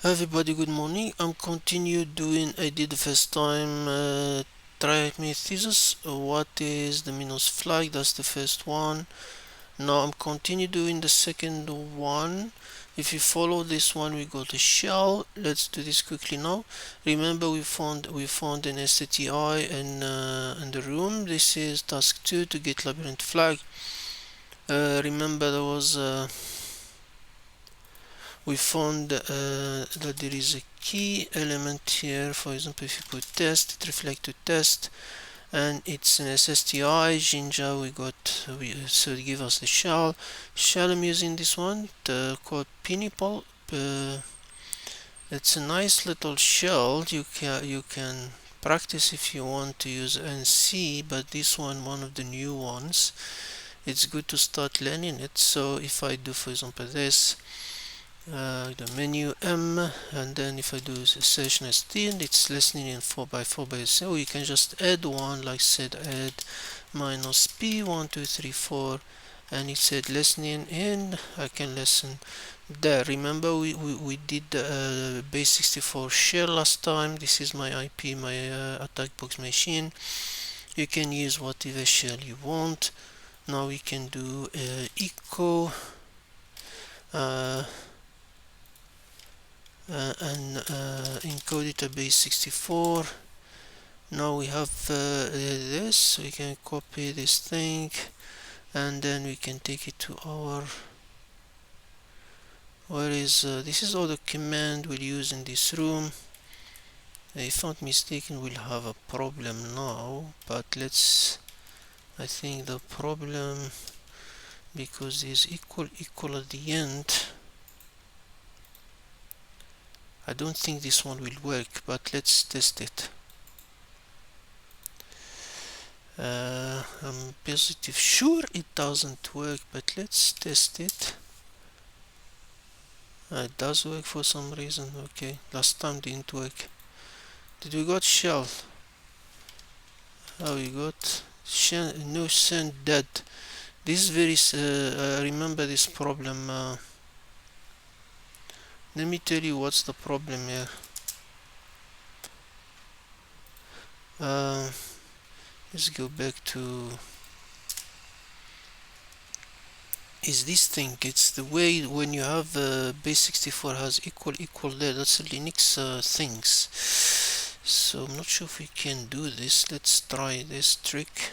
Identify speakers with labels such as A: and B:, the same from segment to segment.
A: Everybody, good morning. I'm continue doing I did the first time TryHackMe Theseus. What is the minus flag? That's the first one. Now I'm continue doing the second one. If you follow this one, we go to shell. Let's do this quickly now. Remember, we found an STI in the room. This is task 2 to get labyrinth flag. Remember there was we found that there is a key element here. For example, if you put test, it reflects to test, and it's an SSTI Jinja. So it give us the shell. I'm using this one, called Pineapple. It's a nice little shell. You can practice if you want to use NC, but this one of the new ones. It's good to start learning it. So if I do, for example, this. The menu M, and then if I do session ST, it's listening in 4x4 so you can just add one, like said add minus P 1 2 3 4, and it said listening in. I can listen there. Remember we did the base 64 shell last time. This is my IP, my attack box machine. You can use whatever shell you want. Now we can do echo and encode it to base 64. Now we have this. We can copy this thing, and then we can take it to our this is all the command we'll use in this room. If not mistaken, we'll have a problem now, but I think the problem, because there's equal at the end, I don't think this one will work, but let's test it. I'm positive sure it doesn't work, but let's test it. It does work for some reason. Okay, last time didn't work. Did we got shell? Oh, we got no send dead. This is very remember this problem. Let me tell you what's the problem here. Let's go back to is this thing. It's the way when you have base 64 has equal there. That's Linux things. So I'm not sure if we can do this. Let's try this trick.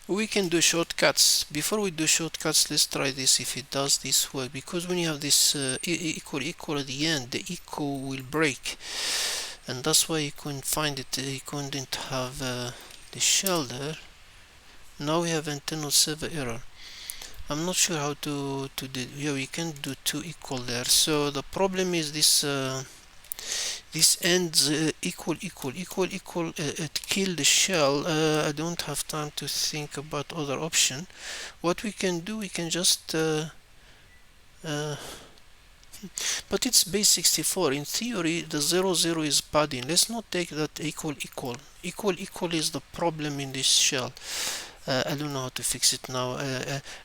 A: We can do shortcuts. Before we do shortcuts, let's try this if it does this work, because when you have this equal at the end, the echo will break, and that's why you couldn't find it. You couldn't have the shell there. Now we have internal server error. I'm not sure how to do. Yeah, we can do two equal there. So the problem is this this ends equal. It killed the shell. I don't have time to think about other option. What we can do, we can just but it's base 64. In theory, the 00 is padding. Let's not take that equal. Equal is the problem in this shell. I don't know how to fix it now.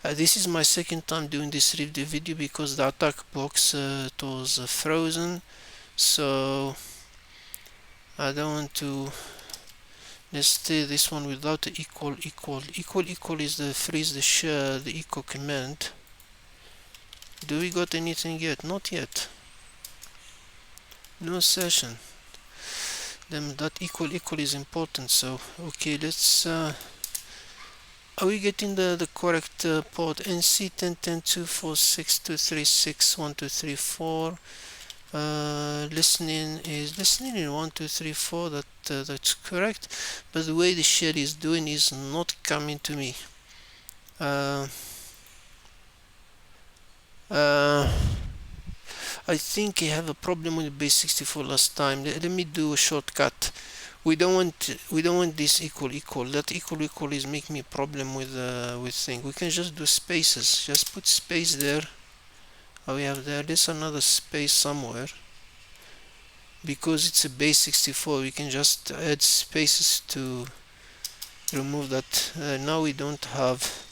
A: This is my second time doing this review video because the attack box was frozen. So I don't want to. Let's do this one without the equal. Equal is the freeze the echo command. Do we got anything yet? Not yet. No session. Then that equal is important. So okay, let's. Are we getting the correct port? NC 10.10.246.236.1.234. Listening in 1.2.3.4. That's correct, but the way the shell is doing is not coming to me. I think I have a problem with base 64 last time. Let me do a shortcut. We don't want this equal. That equal is making me a problem with thing. We can just do spaces. Just put space there. Oh, we have there. There's another space somewhere. Because it's a base 64, we can just add spaces to remove that. Now we don't have.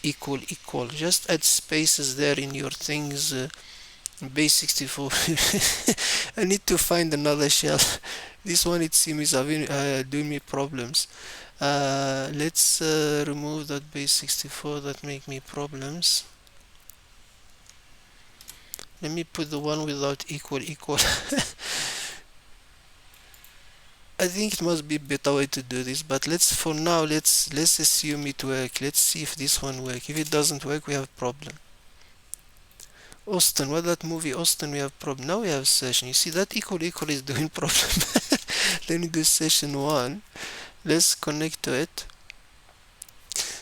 A: equal. Just add spaces there in your things. Base 64. I need to find another shell. This one, it seems, having doing me problems. Let's remove that base 64 that make me problems. Let me put the one without equal. I think it must be a better way to do this, but for now let's assume it work. Let's see if this one work. If it doesn't work, we have a problem. Austin, what that movie Austin, we have problem. Now we have session. You see that equal is doing problem. Let me do session 1. Let's connect to it.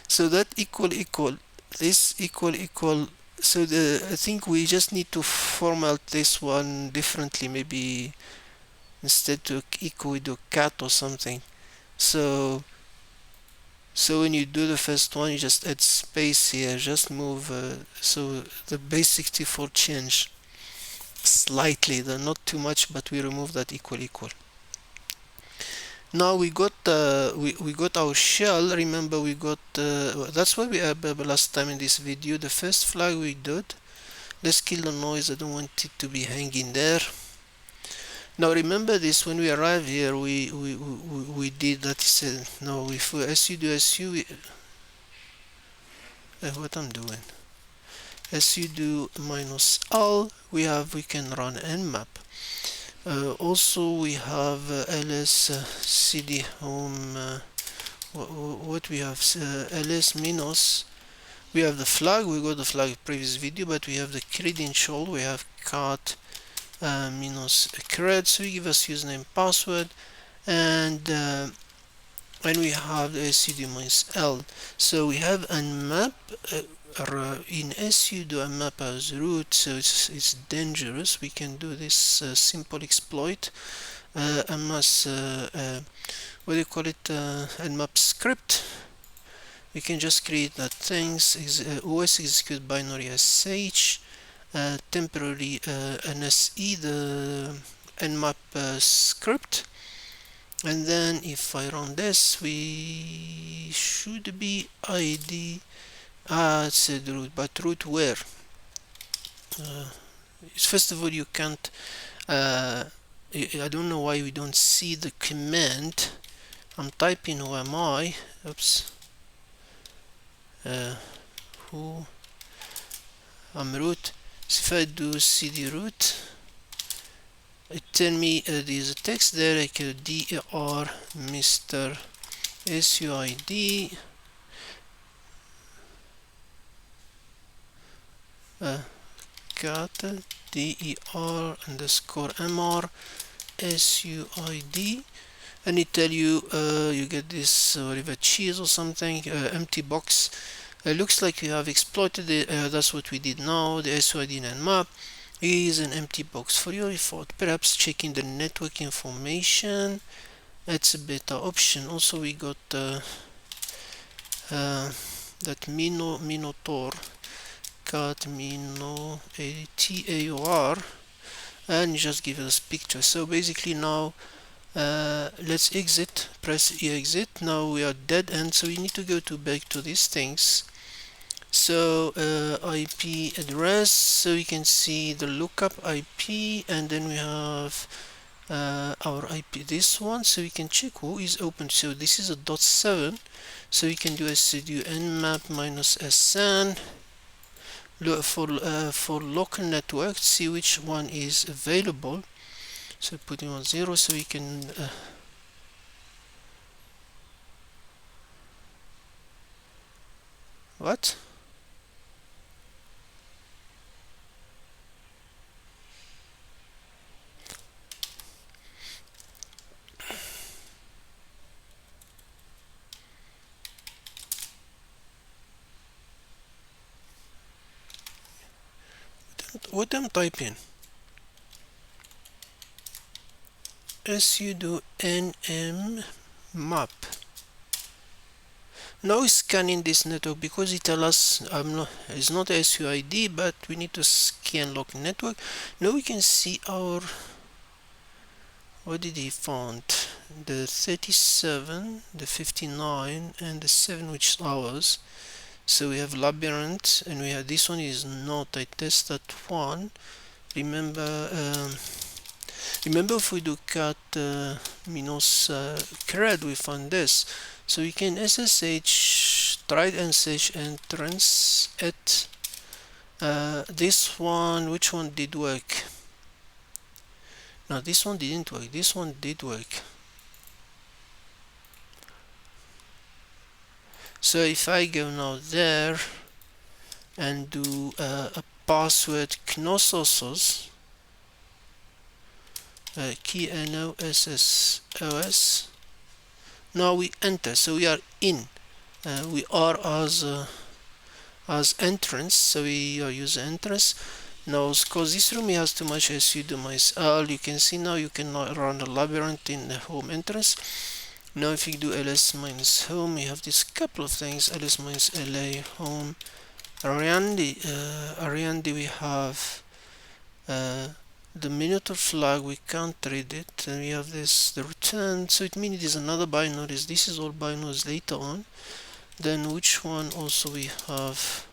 A: So that equal, this equal. So I think we just need to format this one differently. Maybe instead to equal we do cat or something. So when you do the first one, you just add space here, just move, so the base 64 change slightly, not too much, but we remove that equal. Now we got our shell. Remember, we got that's what we had last time in this video. The first flag we did. Let's kill the noise. I don't want it to be hanging there. Now remember this, when we arrive here, we did that. No, if we sudo what I'm doing, sudo -l, we can run nmap. Also we have ls cd home, what we have, ls minus, we have the flag, we got the flag previous video, but we have the credential, we have cat minus cred, so we give us username, password, and we have the sudo -l. So we have nmap in sudo nmap as root, so it's dangerous. We can do this simple exploit, ms what do you call it, nmap script. We can just create that things, os execute binary sh, temporary nse, the nmap script, and then if I run this, we should be id. It said root, but root where? First of all, you can't, I don't know why we don't see the command. I'm typing who am I, oops, who, I'm root. So if I do cd root, it tell me there's a text there. I can dir Mr. SUID cat der underscore mr SUID, and it tell you you get this whatever cheese or something, empty box. Looks like you have exploited it. That's what we did now. The SUID and map is an empty box for your effort. Perhaps checking the network information, it's a better option. Also we got that minotaur cat mino taur, and just give us picture. So basically now let's exit, press exit. Now we are dead end, so we need to go back to these things. So IP address, so we can see the lookup IP, and then we have our IP, this one, so we can check who is open. So this is a .7, so we can do a sudo nmap -sn for local network, see which one is available. So putting on 0, so we can what? What I'm typing? sudo nm map. Now it's scanning this network because it tells us it's not a SUID, but we need to scan local network. Now we can see our, what did he found? The 37, the 59, and the 7, which is ours. So we have Labyrinth, and we have this one is not. I test that one. Remember, remember if we do cat minus cred, we find this. So we can SSH try and search entrance at this one. Which one did work? No, this one didn't work. This one did work. So if I go now there and do a password knossos KNOSSOS, now we enter, so we are in. We are as entrance, so we are use entrance. Now, because this room has too much sudo -l, you can see now you cannot run a labyrinth in the home entrance. Now if you do ls-home, you have this couple of things, ls-la home, Ariandi, we have the Minotaur flag, we can't read it, and we have this, the return, so it means it is another binaries. This is all binaries later on. Then which one also we have?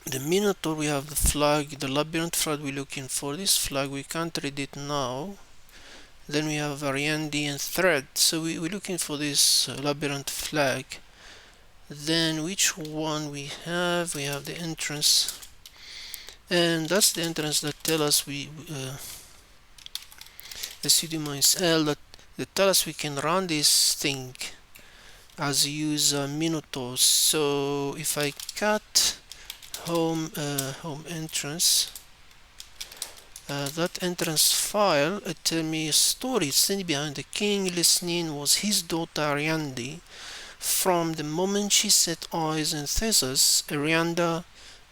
A: The Minotaur, we have the flag, the Labyrinth flag we're looking for. This flag, we can't read it now. Then we have Ariandi and thread, so we're looking for this Labyrinth flag. Then which one we have? We have the entrance, and that's the entrance that tell us we sudo -l that tell us we can run this thing as use Minotaur. So if I cut home entrance, that entrance file, it tell me a story. Standing behind the king listening was his daughter Ariandi. From the moment she set eyes on Theseus,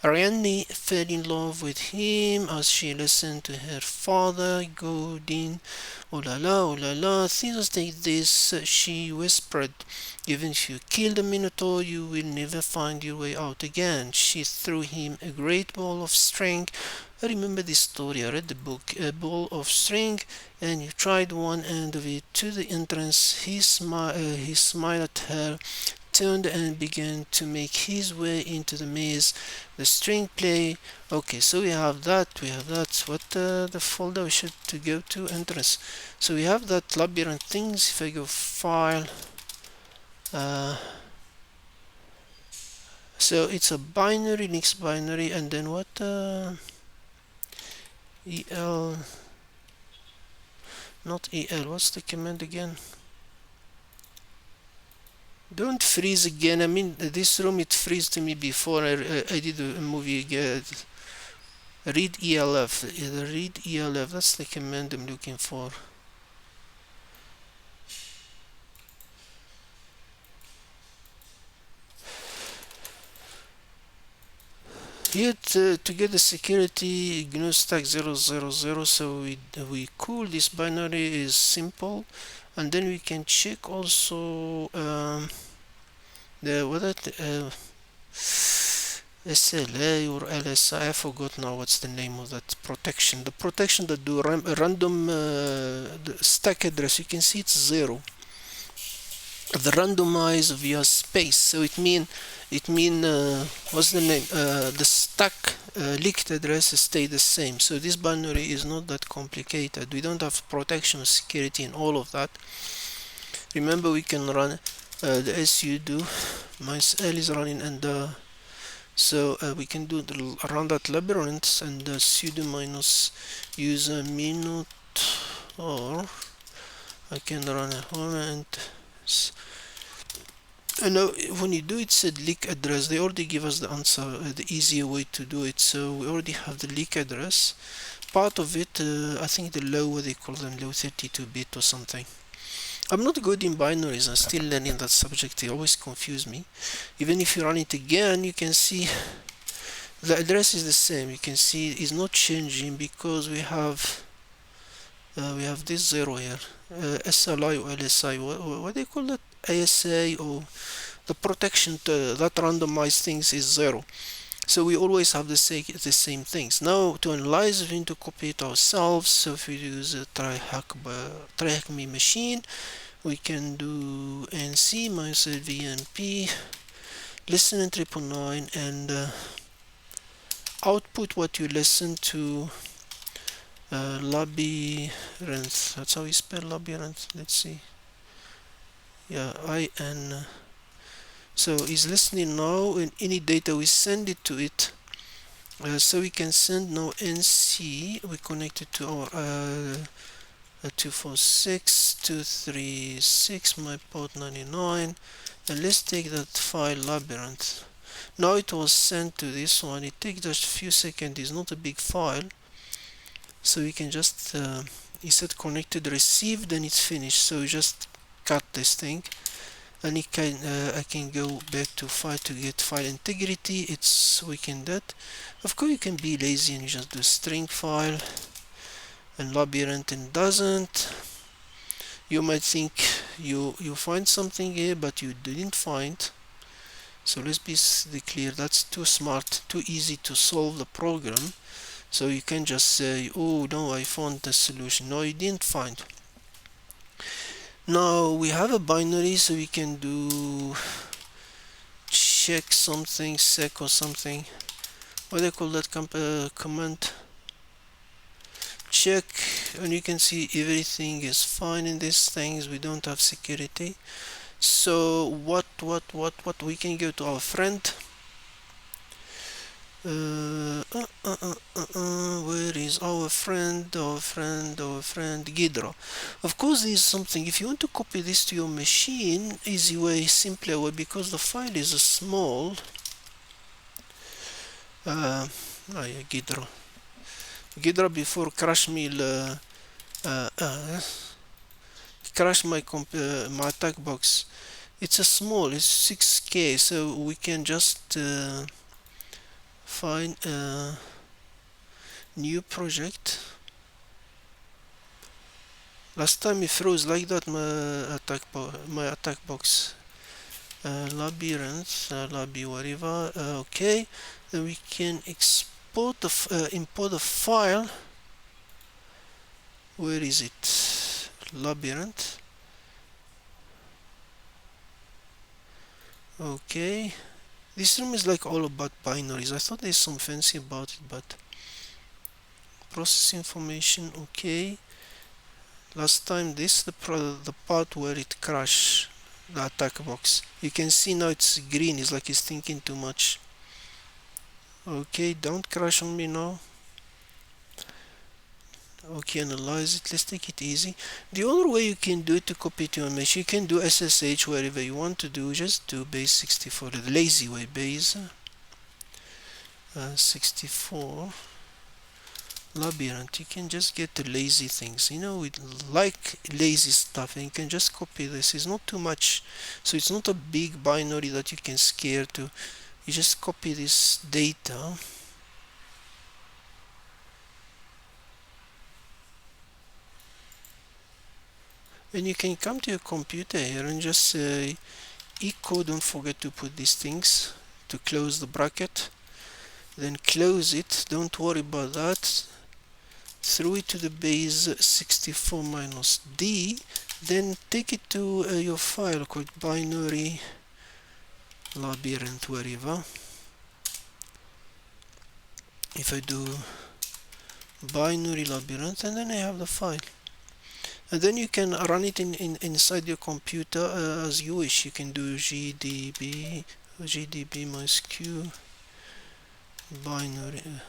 A: Ariandi fell in love with him as she listened to her father goading. Oh la la, Theseus, take this, she whispered. Even if you kill the Minotaur, you will never find your way out again. She threw him a great ball of string. I remember this story, I read the book, a ball of string, and you tried one end of it to the entrance. He smiled at her, turned and began to make his way into the maze. The string play. Okay, so we have that. What the folder we should to go to? Entrance. So we have that labyrinth things. If I go file, so it's a binary, next binary, and then what? EL, not EL. What's the command again? Don't freeze again. I mean, this room it freeze to me before I did a movie. Read ELF. Read ELF. That's the command I'm looking for. Here to get the security GNU stack 000, so we cool this binary is simple, and then we can check also whether SLA or LSI. I forgot now what's the name of that protection. The protection that do random the stack address. You can see it's 0. The randomize via space, so it mean what's the name, the stack leaked address stay the same. So this binary is not that complicated. We don't have protection security and all of that. Remember, we can run the sudo -l is running, and so we can do run that labyrinth and sudo minus user Minotaur. I can run a home and now when you do it said leak address, they already give us the answer, the easier way to do it. So we already have the leak address. Part of it, I think the low, what they call them, low 32-bit or something. I'm not good in binaries. I'm still learning that subject. They always confuse me. Even if you run it again, you can see the address is the same. You can see it's not changing because we have this 0 here. SLI or LSI, what do you call that? ASA, or the protection that randomized things is 0. So we always have the same things. Now to analyze, we need to copy it ourselves. So if we use a TryHackMe machine, we can do nc -lvmp listen in 999 and output what you listen to. Labyrinth, that's how you spell labyrinth. Let's see. Yeah, IN. So he's listening now, and any data we send it to it. So we can send now NC. We connect it to our 246.236 my port 99, and let's take that file labyrinth. Now it was sent to this one. It takes just a few seconds. It's not a big file, so we can just he said connected received, and it's finished. So we just cut this thing, and it can I can go back to file to get file integrity. It's weakened that. Of course you can be lazy and you just do string file, and labyrinth and doesn't. You might think you find something here, but you didn't find. So let's be clear, that's too smart, too easy to solve the program. So you can just say, oh no, I found the solution. No, you didn't find. Now we have a binary, so we can do check something, sec or something. What do they call that command? Check, and you can see everything is fine in these things. We don't have security. So what we can go to our friend. Where is our friend Gidro? Of course there is something. If you want to copy this to your machine, easy way, simpler way, because the file is small. Gidro before crash me crash my my attack box. It's a small, it's 6K, so we can just find a new project. Last time it froze like that, my attack box. Labyrinth, whatever. Okay, then we can export the import the file. Where is it? Labyrinth. Okay, this room is like all about binaries. I thought there's some fancy about it, but process information. Okay, last time this the part where it crashed the attack box. You can see now it's green. It's like it's thinking too much. Okay, don't crash on me now. Okay, analyze it. Let's take it easy. The other way you can do it to copy it to your machine, you can do SSH wherever you want to do. Just do base 64, the lazy way, base 64 labyrinth. You can just get the lazy things, you know, we like lazy stuff, and you can just copy this. It's not too much, so it's not a big binary that you can scare to. You just copy this data. And you can come to your computer here and just say echo, don't forget to put these things to close the bracket, then close it, don't worry about that, throw it to the base 64 minus D, then take it to your file called binary labyrinth, wherever. If I do binary labyrinth, and then I have the file. And then you can run it inside your computer as you wish. You can do gdb -q binary.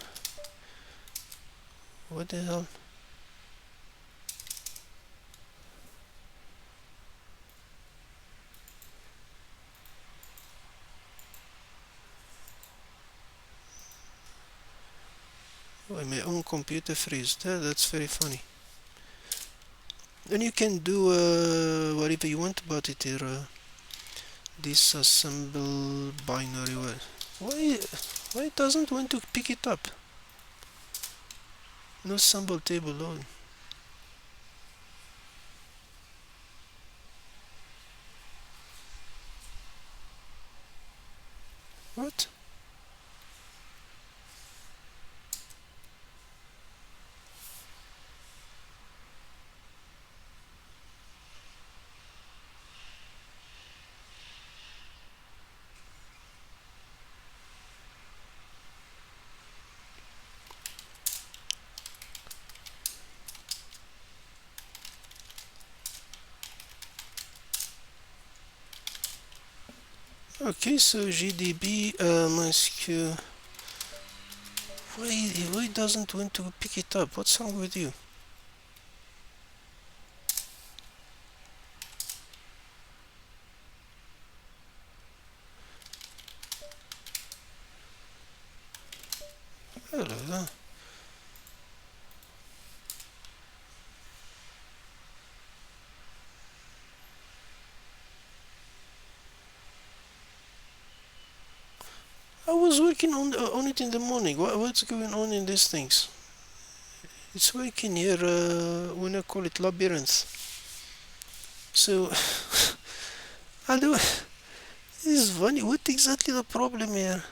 A: What the hell? Oh, my own computer freezed. That's very funny. Then you can do whatever you want about it here. Disassemble binary. Why it doesn't want to pick it up? No symbol table load. What? Okay, so GDB MySQL. Why doesn't want to pick it up? What's wrong with you? Hello. I was working on it in the morning. What's going on in these things? It's working here when I call it Labyrinth. So I do. This is funny. What exactly the problem here?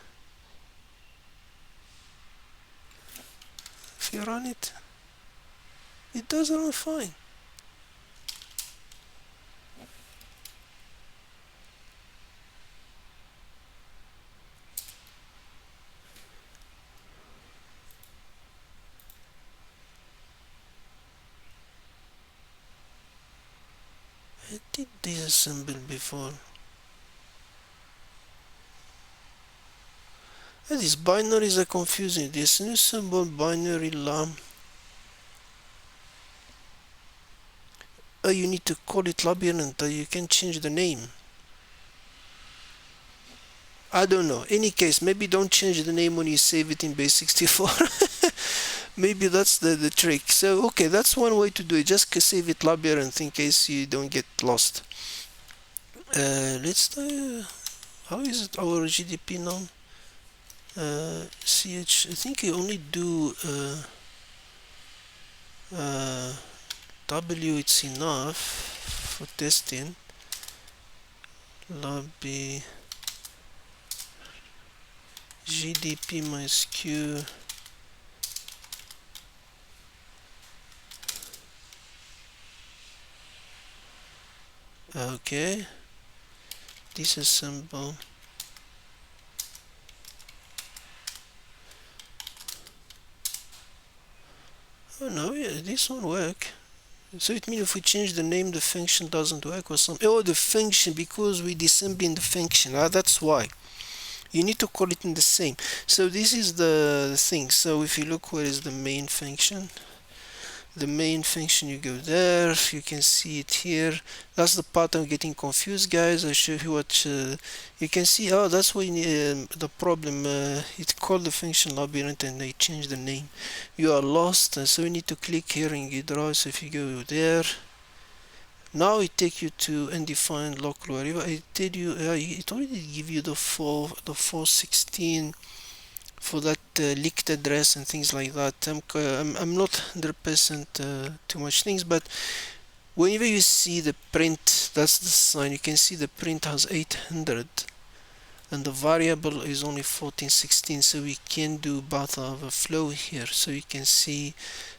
A: If you run it, it does run fine. I did disassemble before. And these binaries are confusing. This new symbol binary lam. Oh, you need to call it Labyrinth. You can change the name. I don't know. Any case, maybe don't change the name when you save it in base64. Maybe that's the trick. So, okay, that's one way to do it. Just save it Labyrinth in case you don't get lost. Let's how is it our GDP now? CH, I think you only do W, it's enough for testing. Lobby GDP MySQL. Okay, disassemble. Oh no, yeah, this won't work. So it means if we change the name, the function doesn't work or something. Oh, the function, because we disassembling the function. That's why. You need to call it in the same. So this is the thing. So if you look, where is the main function? The main function, you go there, you can see it here. That's the part I'm getting confused, guys. I show you what you can see. Oh, that's why the problem, it called the function Labyrinth and they changed the name. You are lost, so you need to click here in Gidra. So if you go there, now it take you to undefined local variable. I tell you, it already give you the 416 for that leaked address and things like that. I'm not 100% too much things, but whenever you see the print, that's the sign. You can see the print has 800 and the variable is only 1416, so we can do path overflow here. So you can see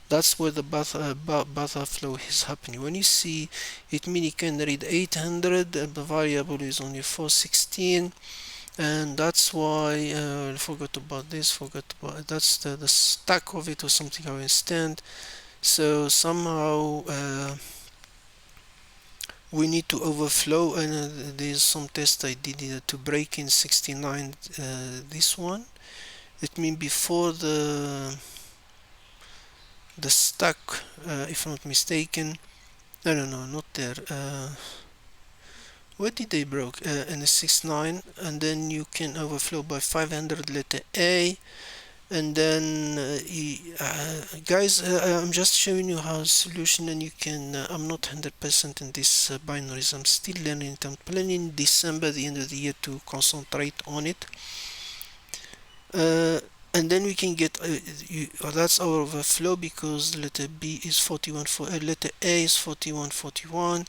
A: that's where the path overflow is happening. When you see it, means you can read 800 and the variable is only 416. And that's why I forgot about this, that's the stack of it or something I understand. So somehow we need to overflow, and there's some test I did to break in 69 this one. It means before the stack, if I'm not mistaken. No, not there. What did they broke in the 69, and then you can overflow by 500 letter A, and then guys, I'm just showing you how solution, and you can I'm not 100% in this binaries. I'm still learning it. I'm planning December, the end of the year, to concentrate on it, and then we can get that's our overflow, because letter B is 41 letter A is 4141.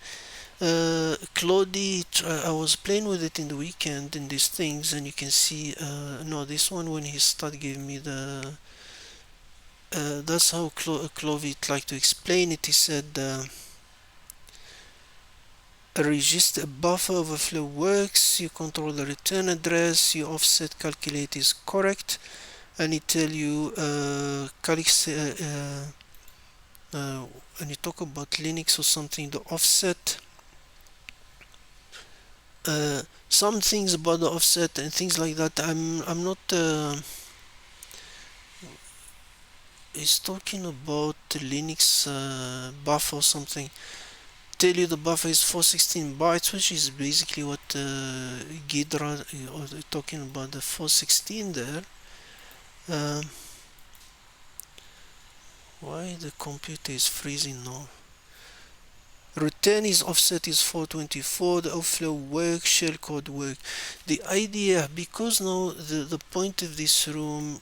A: Claudie, I was playing with it in the weekend in these things, and you can see no, this one, when he started giving me the that's how Clovey like to explain it. He said a register buffer overflow works, you control the return address, your offset calculate is correct, and it tell you when you talk about Linux or something, the offset some things about the offset and things like that. I'm not. He's talking about the Linux buffer or something. Tell you the buffer is 416 bytes, which is basically what Ghidra or talking about the 416 there. Why the computer is freezing now? Return is offset is 424, the overflow work, shellcode work. The idea, because now the point of this room,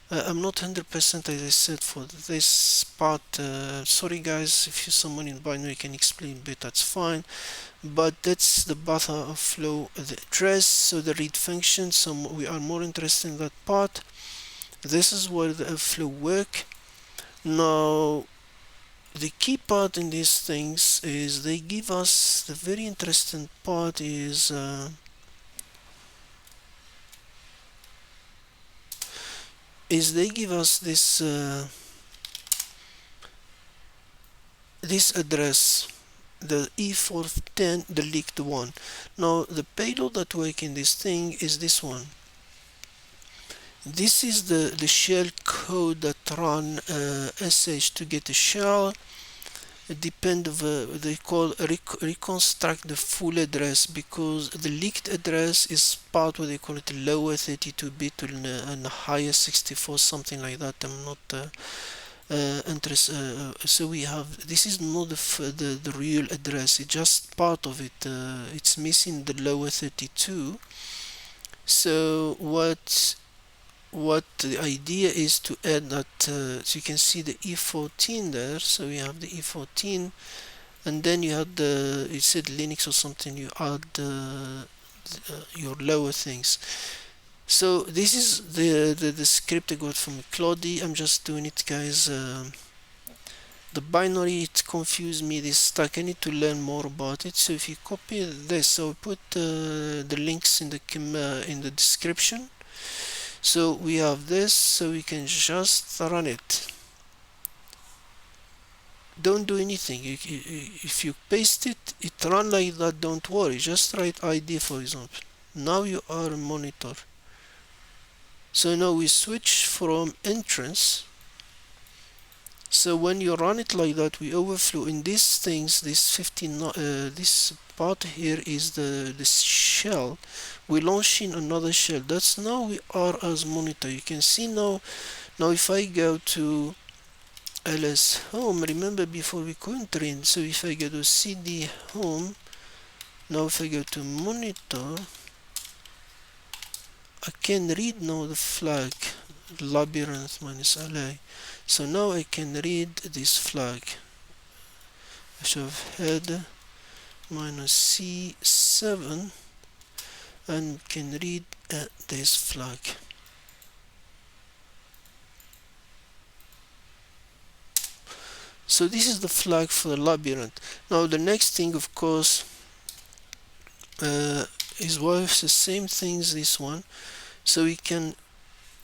A: I'm not 100% as I said for this part. Sorry guys, if you someone in binary can explain a bit, that's fine. But that's the buffer flow, the address, so the read function. So we are more interested in that part. This is where the overflow work. Now the key part in these things is they give us the very interesting part is they give us this this address, the E410, the leaked one. Now the payload that work in this thing is this one. This is the shell code that run sh to get a shell. Depend of they call reconstruct the full address, because the leaked address is part what they call it lower 32-bit and higher 64, something like that. I'm not interested. So we have, this is not the real address, it's just part of it. It's missing the lower 32. So what the idea is to add that, so you can see the E14 there. So we have the E14, and then you have the, it said Linux or something, you add your lower things. So this is the script I got from Claude. I'm just doing it, guys. The binary, it confused me, this stack. I need to learn more about it. So if you copy this, so put the links in the description. So we have this, so we can just run it. Don't do anything. If you paste it, it run like that. Don't worry. Just write ID, for example. Now you are a monitor. So now we switch from entrance. So when you run it like that, we overflow in these things. This 15, this part here is the shell. We launch in another shell. That's now we are as monitor. You can see now. Now if I go to ls home, remember before we couldn't train. So if I go to cd home, now if I go to monitor, I can read now the flag Labyrinth -la. So now I can read this flag. I should have had -C7 and can read this flag. So this is the flag for the Labyrinth. Now the next thing, of course, is worth the same things this one. So we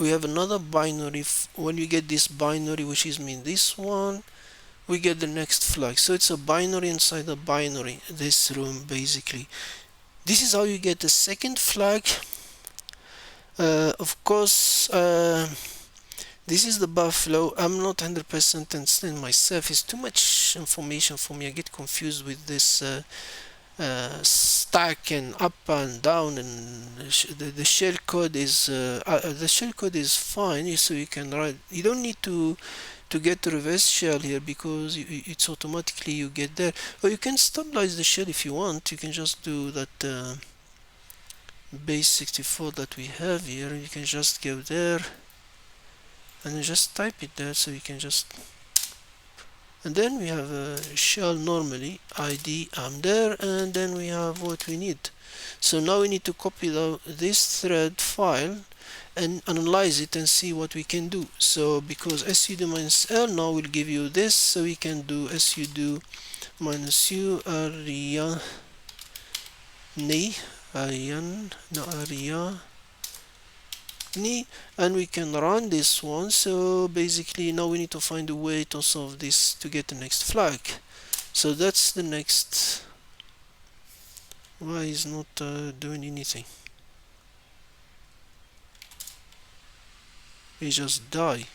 A: have another binary. When you get this binary, which is mean this one, we get the next flag. So it's a binary inside a binary, this room basically. This is how you get the second flag. Of course, this is the buffalo. I'm not 100% understand myself. It's too much information for me. I get confused with this stack and up and down, and the shell code is fine. So you can write. You don't need to get the reverse shell here, because it's automatically you get there. Or you can stabilize the shell if you want. You can just do that base 64 that we have here. You can just go there and just type it there. So you can just, and then we have a shell normally ID, I'm there, and then we have what we need. So now we need to copy this thread file and analyze it and see what we can do. So because sudo -l now will give you this, so we can do sudo -u ariane, and we can run this one. So basically now we need to find a way to solve this to get the next flag. So that's the next Why is not doing anything? He just die.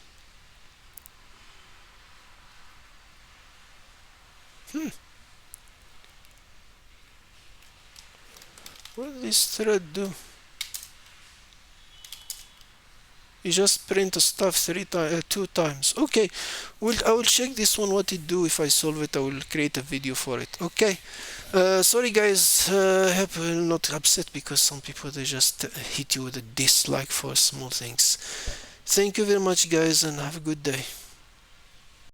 A: What did this thread do? You just print stuff two times. Okay, I will check this one what it do. If I solve it, I will create a video for it. Okay. Sorry guys, I hope you're not upset because some people they just hit you with a dislike for small things. Thank you very much guys and have a good day.